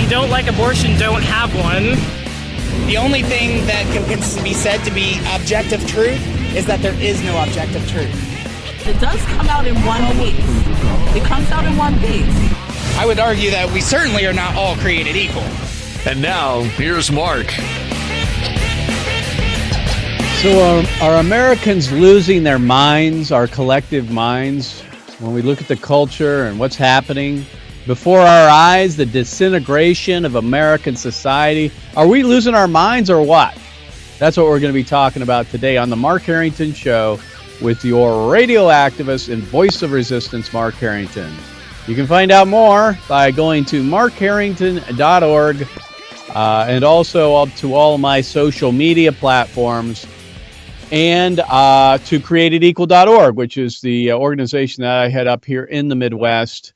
you don't like abortion, don't have one. The only thing that can be said to be objective truth is that there is no objective truth. It does come out in one piece. It comes out in one piece. I would argue that we certainly are not all created equal. And now, here's Mark. So are Americans losing their minds, our collective minds, when we look at the culture and what's happening before our eyes, the disintegration of American society? Are we losing our minds or what? That's what we're going to be talking about today on the Mark Harrington Show with your radio activist and voice of resistance, Mark Harrington. You can find out more by going to markharrington.org and also up to all of my social media platforms and to createdequal.org, which is the organization that I head up here in the Midwest.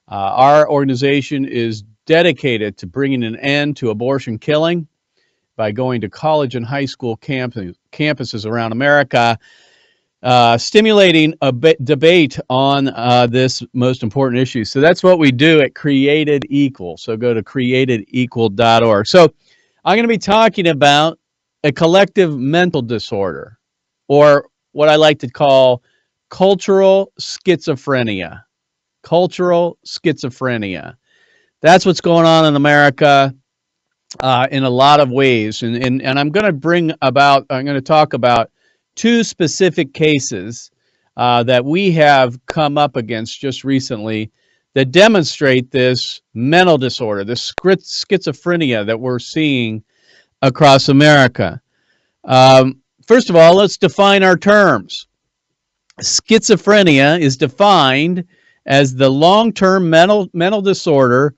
Our organization is dedicated to bringing an end to abortion killing by going to college and high school campuses around America, stimulating a debate on this most important issue. So that's what we do at Created Equal. So go to createdequal.org. So I'm going to be talking about a collective mental disorder, or what I like to call cultural schizophrenia. Cultural schizophrenia. That's what's going on in America in a lot of ways. And I'm going to talk about two specific cases that we have come up against just recently that demonstrate this mental disorder, this schizophrenia that we're seeing across America. First of all, let's define our terms. Schizophrenia is defined as the long-term mental disorder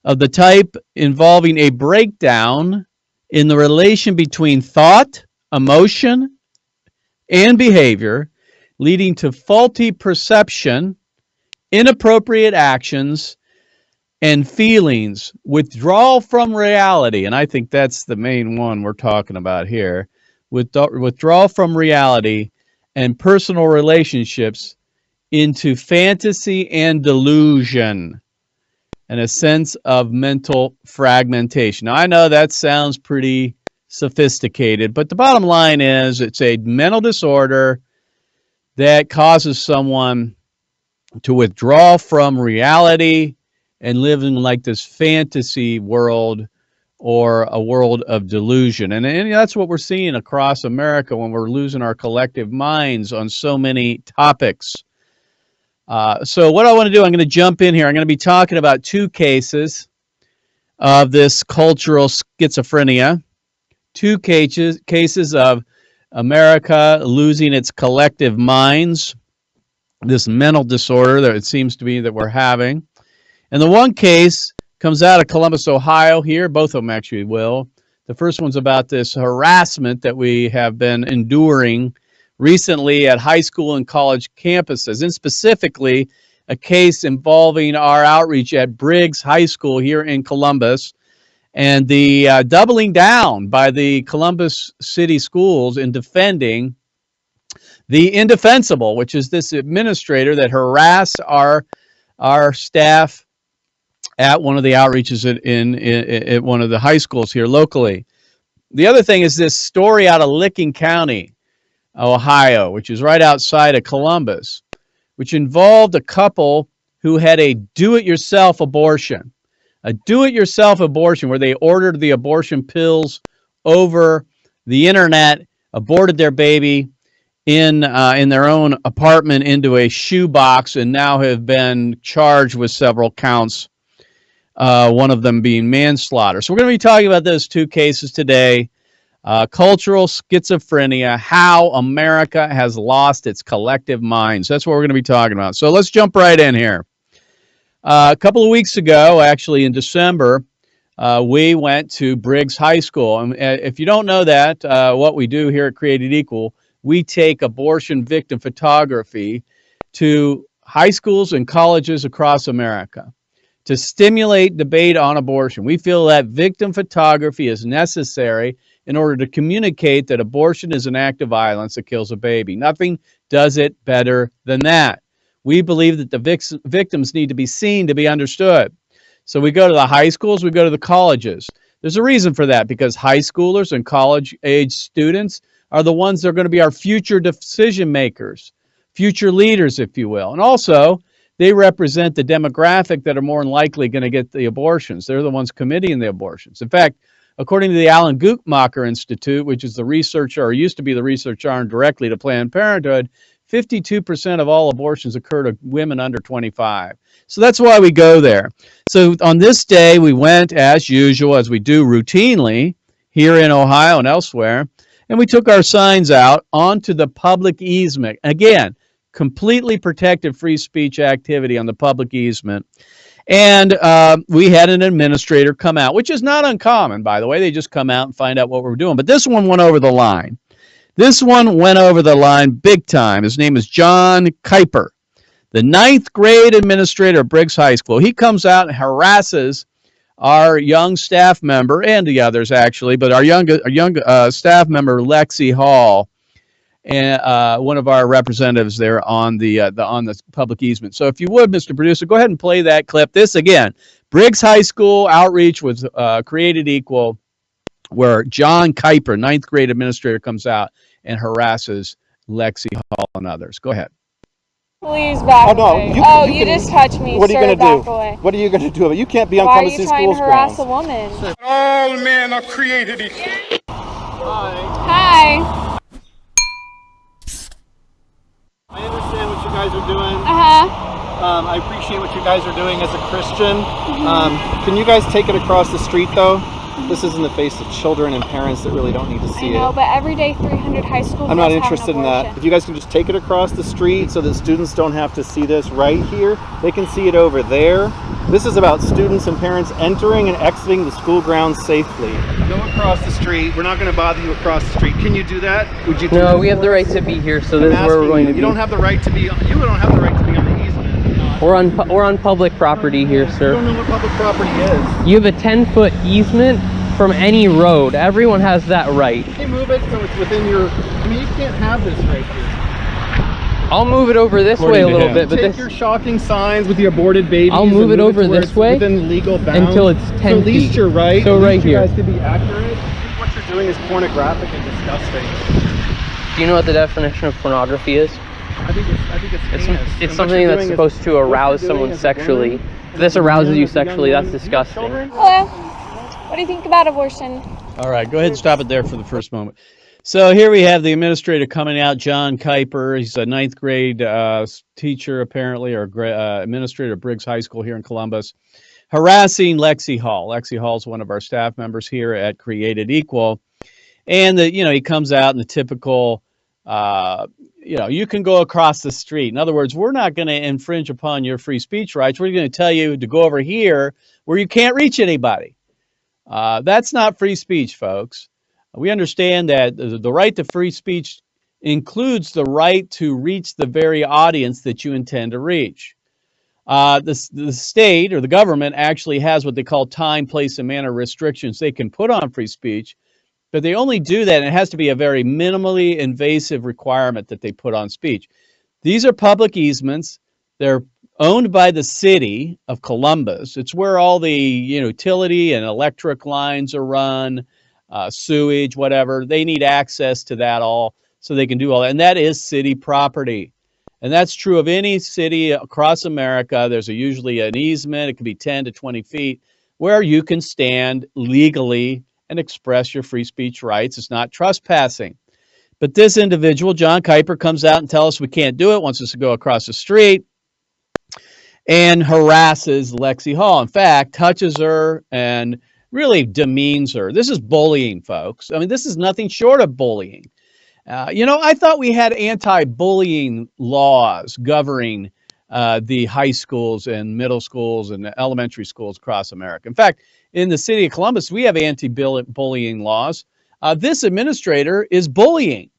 of the type involving a breakdown in the relation between thought, emotion, and behavior, leading to faulty perception, inappropriate actions, and feelings, withdrawal from reality. And I think that's the main one we're talking about here. Withdrawal from reality and personal relationships into fantasy and delusion, and a sense of mental fragmentation. Now, I know that sounds pretty sophisticated, but the bottom line is it's a mental disorder that causes someone to withdraw from reality and live in like this fantasy world or a world of delusion. And that's what we're seeing across America when we're losing our collective minds on so many topics. So what I want to do, I'm going to jump in here. I'm going to be talking about two cases of this cultural schizophrenia, two cases of America losing its collective minds, this mental disorder that it seems to be that we're having. And the one case comes out of Columbus, Ohio here. Both of them actually will. The first one's about this harassment that we have been enduring recently at high school and college campuses, and specifically a case involving our outreach at Briggs High School here in Columbus, and the doubling down by the Columbus City Schools in defending the indefensible, which is this administrator that harassed our staff at one of the outreaches at one of the high schools here locally. The other thing is this story out of Licking County, Ohio, which is right outside of Columbus, which involved a couple who had a do-it-yourself abortion. A do-it-yourself abortion where they ordered the abortion pills over the internet, aborted their baby in their own apartment into a shoebox, and now have been charged with several counts, one of them being manslaughter. So we're going to be talking about those two cases today. Cultural schizophrenia, how America has lost its collective minds. That's what we're going to be talking about. So let's jump right in here. A couple of weeks ago, actually in December, we went to Briggs High School. And if you don't know that, what we do here at Created Equal, we take abortion victim photography to high schools and colleges across America to stimulate debate on abortion. We feel that victim photography is necessary in order to communicate that abortion is an act of violence that kills a baby. Nothing does it better than that. We believe that the victims need to be seen to be understood. So we go to the high schools, we go to the colleges. There's a reason for that, because high schoolers and college-age students are the ones that are going to be our future decision makers, future leaders, if you will. And also, they represent the demographic that are more than likely going to get the abortions. They're the ones committing the abortions. In fact, according to the Alan Guttmacher Institute, which is the research, or used to be the research arm directly to Planned Parenthood, 52% of all abortions occur to women under 25. So that's why we go there. So on this day, we went, as usual, as we do routinely here in Ohio and elsewhere, and we took our signs out onto the public easement. Again, completely protected free speech activity on the public easement. And we had an administrator come out, which is not uncommon, by the way. They just come out and find out what we're doing. But this one went over the line. This one went over the line big time. His name is John Kuijper, the 9th grade administrator at Briggs High School. He comes out and harasses our young staff member, and the others actually, but our young staff member, Lexie Hall, and one of our representatives there on the public easement. So if you would, Mr. Producer, go ahead and play that clip. This, again, Briggs High School outreach was Created Equal, where John Kuijper, 9th grade administrator, comes out and harasses Lexie Hall and others. Go ahead. Please back away. You just touched me. What are you going to do? Away. What are you going to do? You can't be on Why are premises you trying schools to harass grounds. a woman? All men are created equal. Hi. I understand what you guys are doing. I appreciate what you guys are doing as a Christian. Can you guys take it across the street, though? This is in the face of children and parents that really don't need to see it. I know, but every day 300 high school I'm not girls have an interested in that. abortion. If you guys can just take it across the street so that students don't have to see this right here, they can see it over there. This is about students and parents entering and exiting the school grounds safely. Go across the street. We're not going to bother you across the street. Can you do that? Would you do No, that we have the right to be here, so this is where we're going to be. You don't have the right to be. You don't have the right to be on the easement. We're on public property here, sir. You don't know what public property is. You have a 10-foot easement from any road. Everyone has that right. Can you move it so it's within your... I mean, you can't have this right here. I'll move it over this way a little bit, but Take your shocking signs with the aborted babies. I'll move it over where this it's way within legal bounds until it's 10 so at least feet. you're right. So at right least here. You guys can be accurate. I think what you're doing is pornographic and disgusting. Do you know what the definition of pornography is? I think it's heinous. It's something that's supposed to arouse someone sexually. If this arouses you sexually, that's disgusting. Hello. What do you think about abortion? All right, go ahead and stop it there for the first moment. So here we have the administrator coming out, John Kuijper. He's a 9th grade teacher, apparently, or administrator at Briggs High School here in Columbus, harassing Lexie Hall. Lexie Hall is one of our staff members here at Created Equal. And, he comes out in the typical, you can go across the street. In other words, we're not going to infringe upon your free speech rights. We're going to tell you to go over here where you can't reach anybody. That's not free speech, folks. We understand that the right to free speech includes the right to reach the very audience that you intend to reach. The state or the government actually has what they call time, place, and manner restrictions they can put on free speech, but they only do that, and it has to be a very minimally invasive requirement that they put on speech. These are public easements. They're owned by the city of Columbus. It's where all the utility and electric lines are run, sewage, whatever. They need access to that all so they can do all that. And that is city property. And that's true of any city across America. There's usually an easement. It can be 10 to 20 feet where you can stand legally and express your free speech rights. It's not trespassing. But this individual, John Kuijper, comes out and tells us we can't do it, wants us to go across the street, and harasses Lexie Hall. In fact, touches her and really demeans her. This is bullying, folks. I mean, this is nothing short of bullying. I thought we had anti-bullying laws governing the high schools and middle schools and elementary schools across America. In fact, in the city of Columbus, we have anti-bullying laws. This administrator is bullying.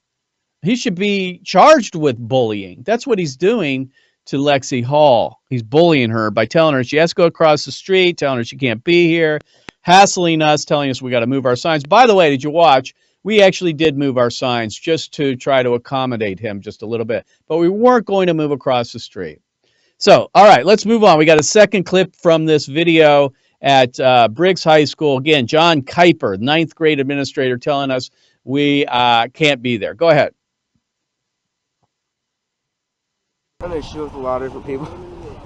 He should be charged with bullying. That's what he's doing to Lexie Hall. He's bullying her by telling her she has to go across the street, telling her she can't be here, hassling us, telling us we got to move our signs. By the way, did you watch? We actually did move our signs just to try to accommodate him just a little bit, but we weren't going to move across the street. So, all right, let's move on. We got a second clip from this video at Briggs High School. Again, John Kuijper, 9th grade administrator, telling us we can't be there. Go ahead. Are there shoot with a lot of different people?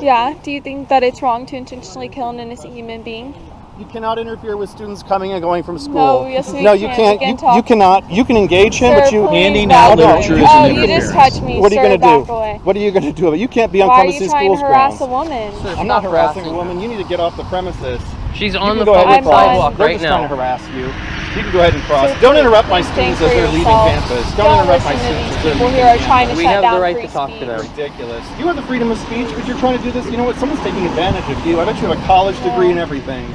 Yeah. Do you think that it's wrong to intentionally kill an innocent human being? You cannot interfere with students coming and going from school. No, yes, we no, you can. can't. You cannot. You can engage him, Sir, but you handing out literature is Oh, an you interference. just touched me. What are you Sir, going to back do? away. What are you going to do? You can't be on Why are premises you trying to schools harass grounds. a woman? I'm not harassing a woman. You need to get off the premises. She's You on can the go ahead and fucking cross. sidewalk They're right just trying now. to harass you. You can go ahead and cross. So Don't interrupt my please students think as for they're leaving yourself. campus. Don't interrupt my listen to students these as they're people leaving who are trying to We shut have the down right free to talk to speech. them. Ridiculous. You have the freedom of speech, but you're trying to do this. You know what? Someone's taking advantage of you. I bet you have a college degree and everything.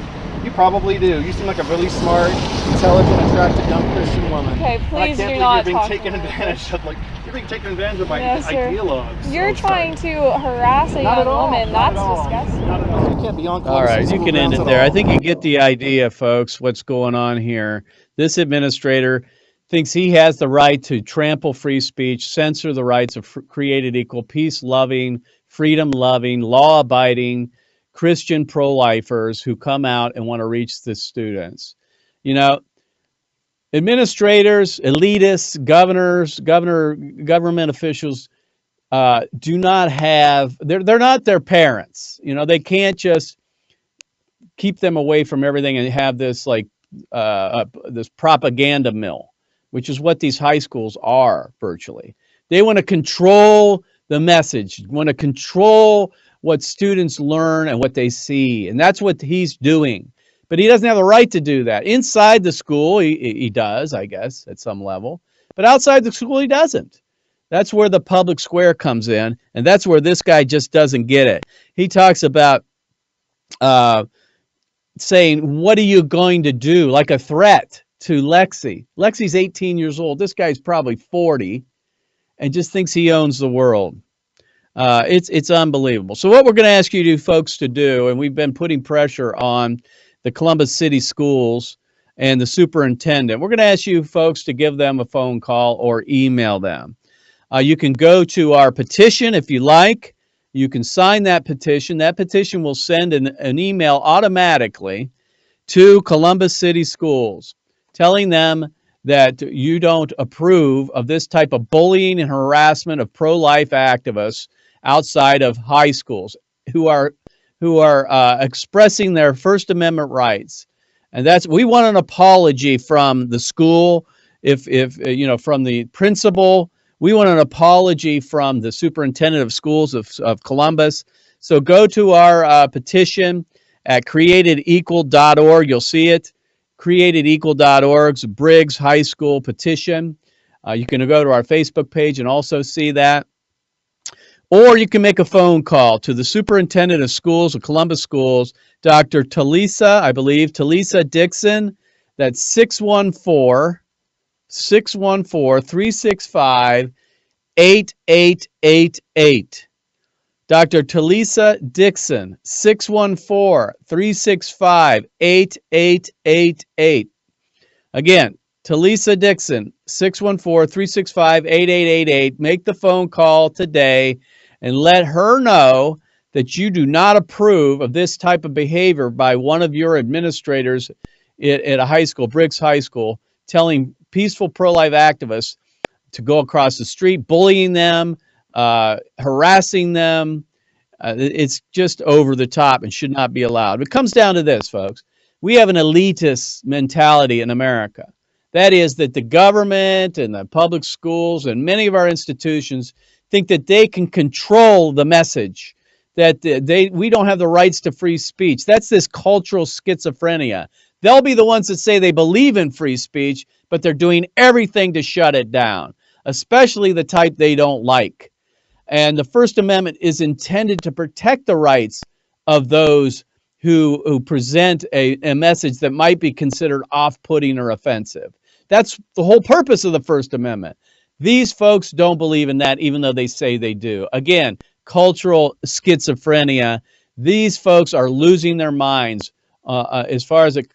You probably do. You seem like a really smart, intelligent, attractive young Christian woman. Okay, And I please can't do believe not you're being talk taken to me. advantage of. Like you're being taken advantage of by No, sir. ideologues. You're trying to harass a Not at young all. woman. Not That's at all. disgusting. Not at all. You can't be on. All right, you school can end grounds it at there. I all. think you get the idea, folks, what's going on here. This administrator thinks he has the right to trample free speech, censor the rights of created equal, peace-loving, freedom-loving, law-abiding Christian pro-lifers who come out and want to reach the students. You know, administrators, elitists, government officials do not have, they're not their parents. You know, they can't just keep them away from everything and have this like this propaganda mill, which is what these high schools are virtually. They want to control the message, want to control what students learn and what they see. And that's what he's doing. But he doesn't have the right to do that. Inside the school, he does, I guess, at some level. But outside the school, he doesn't. That's where the public square comes in. And that's where this guy just doesn't get it. He talks about saying, what are you going to do? Like a threat to Lexie. Lexie's 18 years old. This guy's probably 40 and just thinks he owns the world. It's unbelievable. So what we're going to ask you folks to do, and we've been putting pressure on the Columbus City Schools and the superintendent, we're going to ask you folks to give them a phone call or email them. You can go to our petition if you like. You can sign that petition. That petition will send an email automatically to Columbus City Schools telling them that you don't approve of this type of bullying and harassment of pro-life activists outside of high schools who are expressing their First Amendment rights. And we want an apology from the school, if you know, from the principal. We want an apology from the superintendent of schools of Columbus. So go to our petition at createdequal.org. You'll see it. Createdequal.org's Briggs High School petition. You can go to our Facebook page and also see that. Or you can make a phone call to the superintendent of schools of Columbus Schools, Dr. Talisa Dixon. That's 614-365-8888. Dr. Talisa Dixon, 614-365-8888. Again, Talisa Dixon, 614-365-8888. Make the phone call today and let her know that you do not approve of this type of behavior by one of your administrators at a high school, Briggs High School, telling peaceful pro-life activists to go across the street, bullying them, harassing them. It's just over the top and should not be allowed. It comes down to this, folks. We have an elitist mentality in America. That is that the government and the public schools and many of our institutions think that they can control the message, that we don't have the rights to free speech. That's this cultural schizophrenia. They'll be the ones that say they believe in free speech, but they're doing everything to shut it down, especially the type they don't like. And the First Amendment is intended to protect the rights of those who present a message that might be considered off-putting or offensive. That's the whole purpose of the First Amendment. These folks don't believe in that, even though they say they do. Again, cultural schizophrenia. These folks are losing their minds as far as it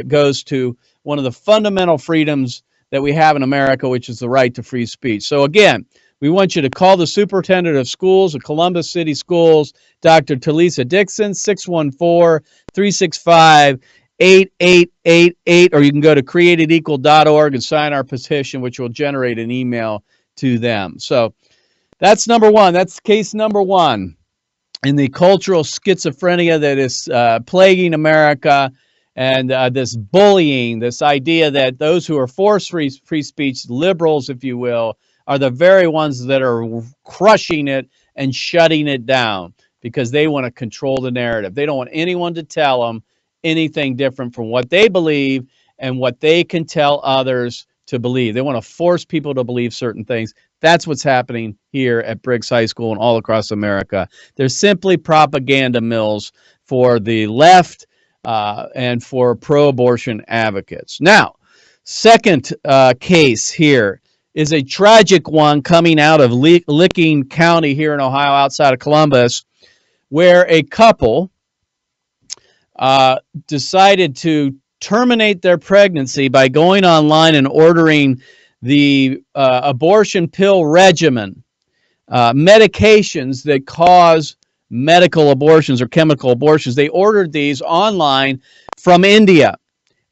goes to one of the fundamental freedoms that we have in America, which is the right to free speech. So again, We want you to call the superintendent of schools of Columbus City Schools, Dr. Talisa Dixon, 614-365-8888, or you can go to createdequal.org and sign our petition, which will generate an email to them. So that's number one. That's case number one in the cultural schizophrenia that is plaguing America, and this bullying, this idea that those who are for free speech, liberals, if you will, are the very ones that are crushing it and shutting it down because they want to control the narrative. They don't want anyone to tell them anything different from what they believe and what they can tell others to believe. They want to force people to believe certain things. That's what's happening here at Briggs High School and all across America. They're simply propaganda mills for the left and for pro-abortion advocates. Now, second case here is a tragic one coming out of Licking County here in Ohio, outside of Columbus, where a couple decided to terminate their pregnancy by going online and ordering the abortion pill regimen, medications that cause medical abortions or chemical abortions. They ordered these online from India.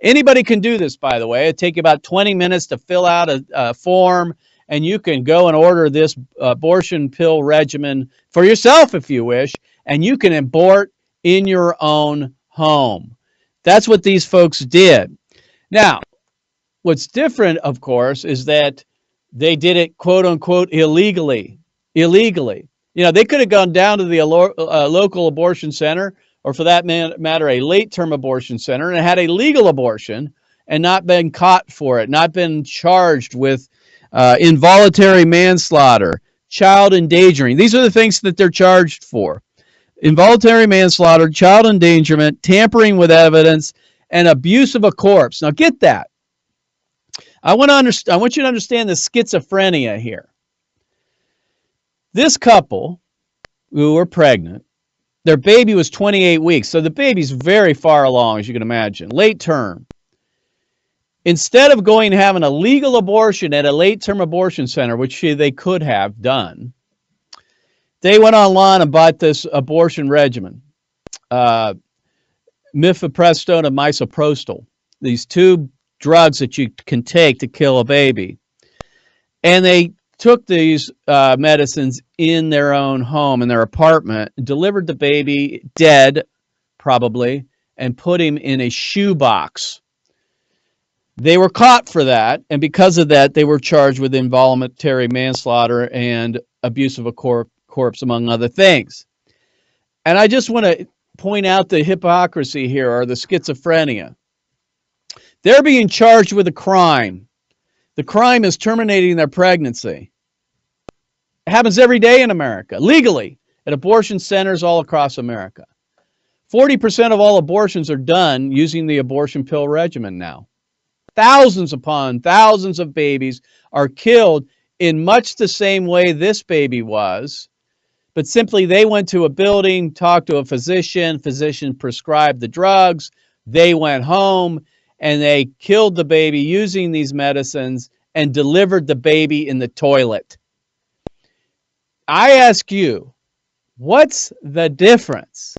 Anybody can do this, by the way. It'd take you about 20 minutes to fill out a form, and you can go and order this abortion pill regimen for yourself if you wish, and you can abort in your own home. That's what these folks did. Now, what's different, of course, is that they did it, quote unquote, illegally. You know, they could have gone down to the local abortion center, or for that matter, a late-term abortion center, and had a legal abortion and not been caught for it, not been charged with involuntary manslaughter, child endangering. These are the things that they're charged for. Involuntary manslaughter, child endangerment, tampering with evidence, and abuse of a corpse. Now get that. I want you to understand the schizophrenia here. This couple who were pregnant, their baby was 28 weeks, so the baby's very far along, as you can imagine, late term. Instead of going and having a legal abortion at a late-term abortion center, which they could have done, they went online and bought this abortion regimen, mifepristone and misoprostol, these two drugs that you can take to kill a baby. And they took these medicines in their own home, in their apartment, delivered the baby dead, probably, and put him in a shoebox. They were caught for that, and because of that, they were charged with involuntary manslaughter and abuse of a corpse, among other things. And I just want to point out the hypocrisy here, or the schizophrenia. They're being charged with a crime. The crime is terminating their pregnancy. It happens every day in America, legally, at abortion centers all across America. 40% of all abortions are done using the abortion pill regimen now. Thousands upon thousands of babies are killed in much the same way this baby was, but simply they went to a building, talked to a physician prescribed the drugs, they went home, and they killed the baby using these medicines and delivered the baby in the toilet. I ask you, what's the difference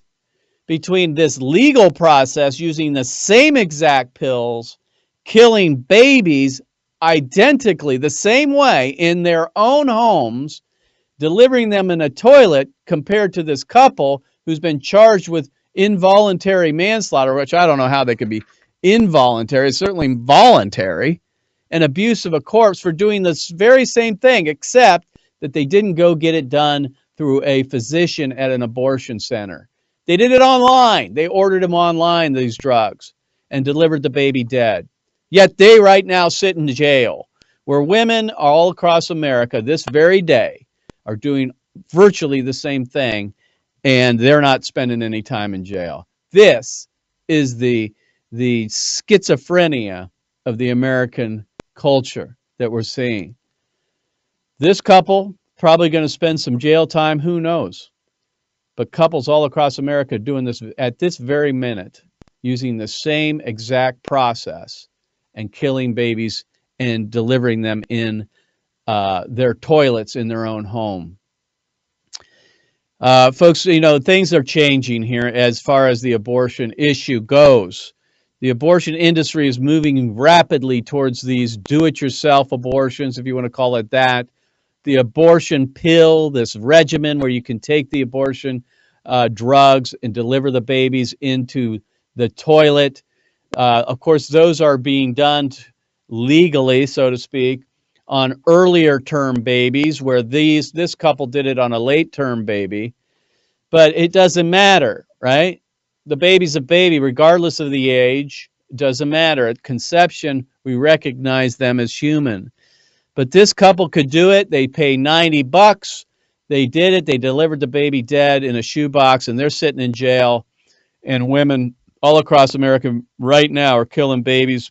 between this legal process using the same exact pills, killing babies identically the same way in their own homes, delivering them in a toilet, compared to this couple who's been charged with involuntary manslaughter, which I don't know how they could be involuntary, it's certainly voluntary, and abuse of a corpse for doing this very same thing, except that they didn't go get it done through a physician at an abortion center. They did it online. They ordered them online, these drugs, and delivered the baby dead. Yet they right now sit in jail, where women all across America this very day are doing virtually the same thing, and they're not spending any time in jail. This is the schizophrenia of the American culture that we're seeing. This couple probably going to spend some jail time, who knows? But couples all across America doing this at this very minute, using the same exact process and killing babies and delivering them in their toilets in their own home. Folks, things are changing here as far as the abortion issue goes. The abortion industry is moving rapidly towards these do-it-yourself abortions, if you want to call it that. The abortion pill, this regimen where you can take the abortion drugs and deliver the babies into the toilet. Of course, those are being done legally, so to speak, on earlier term babies, where this couple did it on a late term baby. But it doesn't matter, right? The baby's a baby, regardless of the age. It doesn't matter. At conception, we recognize them as human. But this couple could do it. They pay $90. They did it. They delivered the baby dead in a shoebox, and they're sitting in jail. And women all across America right now are killing babies,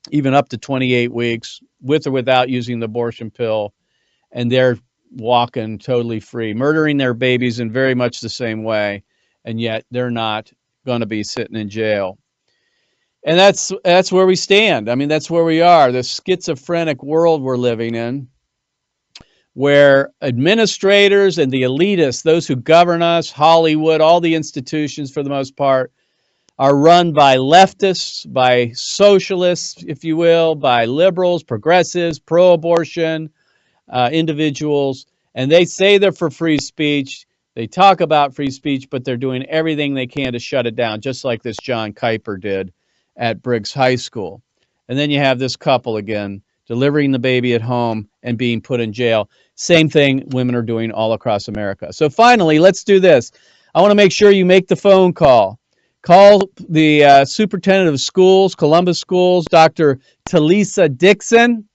even up to 28 weeks, with or without using the abortion pill. And they're walking totally free, murdering their babies in very much the same way. And yet they're not going to be sitting in jail. And that's where we stand. I mean, that's where we are, the schizophrenic world we're living in, where administrators and the elitists, those who govern us, Hollywood, all the institutions for the most part, are run by leftists, by socialists, if you will, by liberals, progressives, pro-abortion individuals. And they say they're for free speech. They talk about free speech, but they're doing everything they can to shut it down, just like this John Kuijper did at Briggs High School. And then you have this couple again, delivering the baby at home and being put in jail. Same thing women are doing all across America. So finally, let's do this. I want to make sure you make the phone call. Call the superintendent of schools, Columbus Schools, Dr. Talisa Dixon,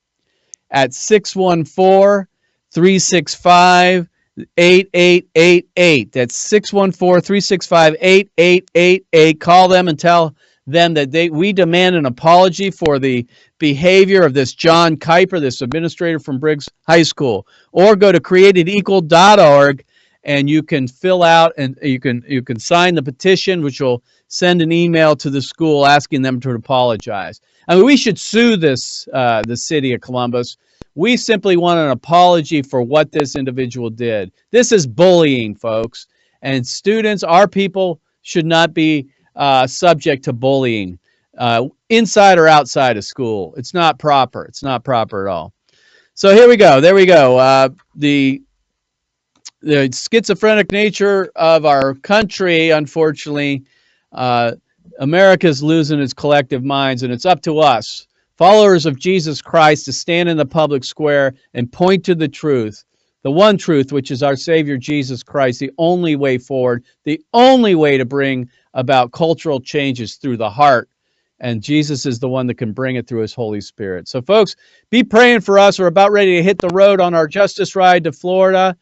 at 614-365-8888. That's 614-365-8888. Call them and tell them that we demand an apology for the behavior of this John Kuijper, this administrator from Briggs High School. Or go to createdequal.org and you can fill out and you can sign the petition, which will send an email to the school asking them to apologize. I mean, we should sue the city of Columbus. We simply want an apology for what this individual did. This is bullying, folks. And students, our people, should not be subject to bullying inside or outside of school. It's not proper. It's not proper at all. So here we go. There we go. The schizophrenic nature of our country, unfortunately, America's losing its collective minds, and it's up to us, followers of Jesus Christ, to stand in the public square and point to the truth, the one truth, which is our Savior Jesus Christ, the only way forward, the only way to bring about cultural changes through the heart. And Jesus is the one that can bring it through his Holy Spirit. So folks, be praying for us. We're about ready to hit the road on our Justice Ride to Florida.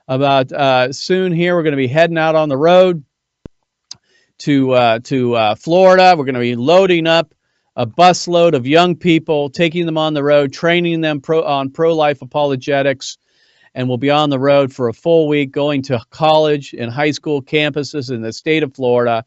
About soon here, we're going to be heading out on the road to Florida. We're going to be loading up a busload of young people, taking them on the road, training them on pro-life apologetics, and we'll be on the road for a full week, going to college and high school campuses in the state of Florida,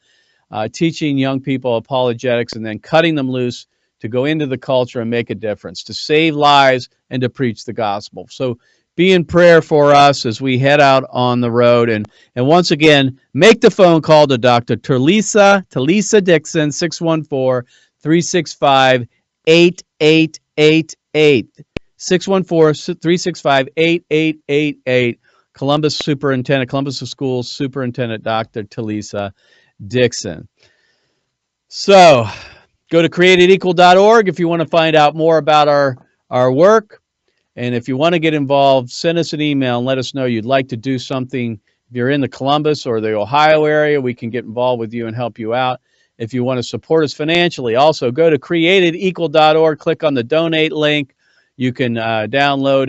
teaching young people apologetics and then cutting them loose to go into the culture and make a difference, to save lives and to preach the gospel. So be in prayer for us as we head out on the road. And once again, make the phone call to Dr. Talisa Dixon, 614-365-8888. 614-365-8888. Columbus Schools Superintendent Dr. Talisa Dixon. So go to createdequal.org if you want to find out more about our work. And if you want to get involved, send us an email and let us know you'd like to do something. If you're in the Columbus or the Ohio area, we can get involved with you and help you out. If you want to support us financially, also go to createdequal.org, click on the donate link. You can download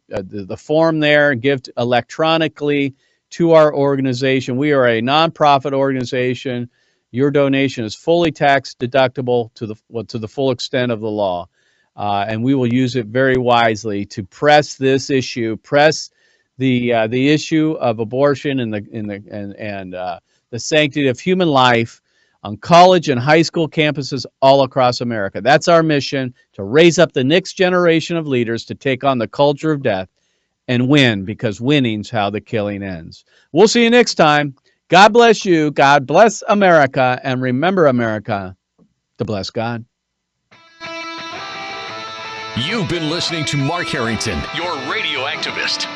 the form there and give electronically to our organization. We are a nonprofit organization. Your donation is fully tax deductible to the full extent of the law. And we will use it very wisely to press this issue, press the issue of abortion and the sanctity of human life on college and high school campuses all across America. That's our mission, to raise up the next generation of leaders to take on the culture of death and win, because winning's how the killing ends. We'll see you next time. God bless you. God bless America. And remember, America, to bless God. You've been listening to Mark Harrington, your radio activist.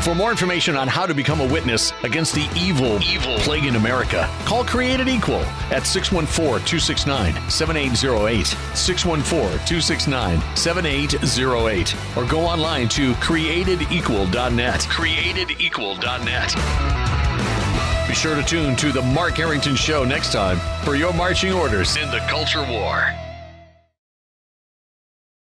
For more information on how to become a witness against the evil plague in America, call Created Equal at 614-269-7808, 614-269-7808, or go online to createdequal.net, createdequal.net. Be sure to tune to The Mark Harrington Show next time for your marching orders in the culture war.